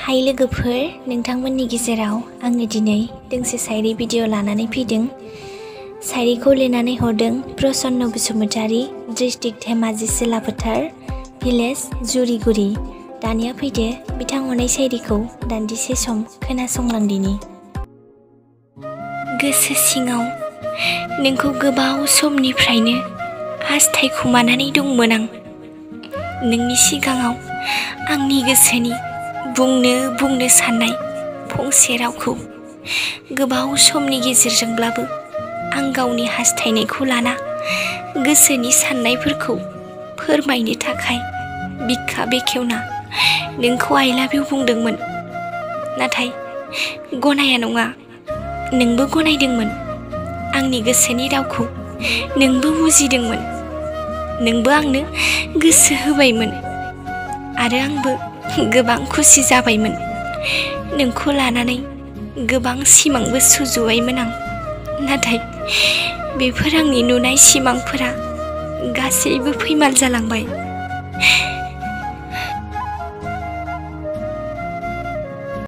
हाय लोगोफोर, नोंथांमोननि गेजेराव आङो दिनै दोंसे शायरि भिडिअ लानानै फैदों। शायरिखौ लिरनानै हरदों प्रसन्न बसुमतारी, डिस्ट्रिक्ट धेमाजि सिलाफोथार, भिलेज जुरिगुरि। दानिया फैदो बिथां हरनाय शायरिखौ दान्दिसे सम खोनासंलांदिनि। गोसो सिङाव नोंखौ गोबाव समनिफ्रायनो हास्थायखुमानानै दंमोन आं। नोंनि सिगाङाव आंनि गोसोनि बुंनो साननाय फंसे रावखौ गोबाव समनि गेजेरजोंब्लाबो आं गावनि हास्थायनायखौ लाना गोसोनि साननायफोरखौ फोरमायनो थाखाय बिखा बेखेवना नोंखौ आइ लाभ इउ बुंदोंमोन। नाथाय गनाया नङा, नोंबो गनायदोंमोन। आंनि गोसोनि रावखौ नोंबो बुजिदोंमोन। नोंबो आंनो गोसो होबायमोन आरो आंबो गोबां खुसि जाबायमोन। नोंखौ लानानै गोबां सिमांबो सुजुबायमोन आं। नाथाय बेफोर आंनि नुनाय सिमांफोरा गासैबो फैमाल जालांबाय।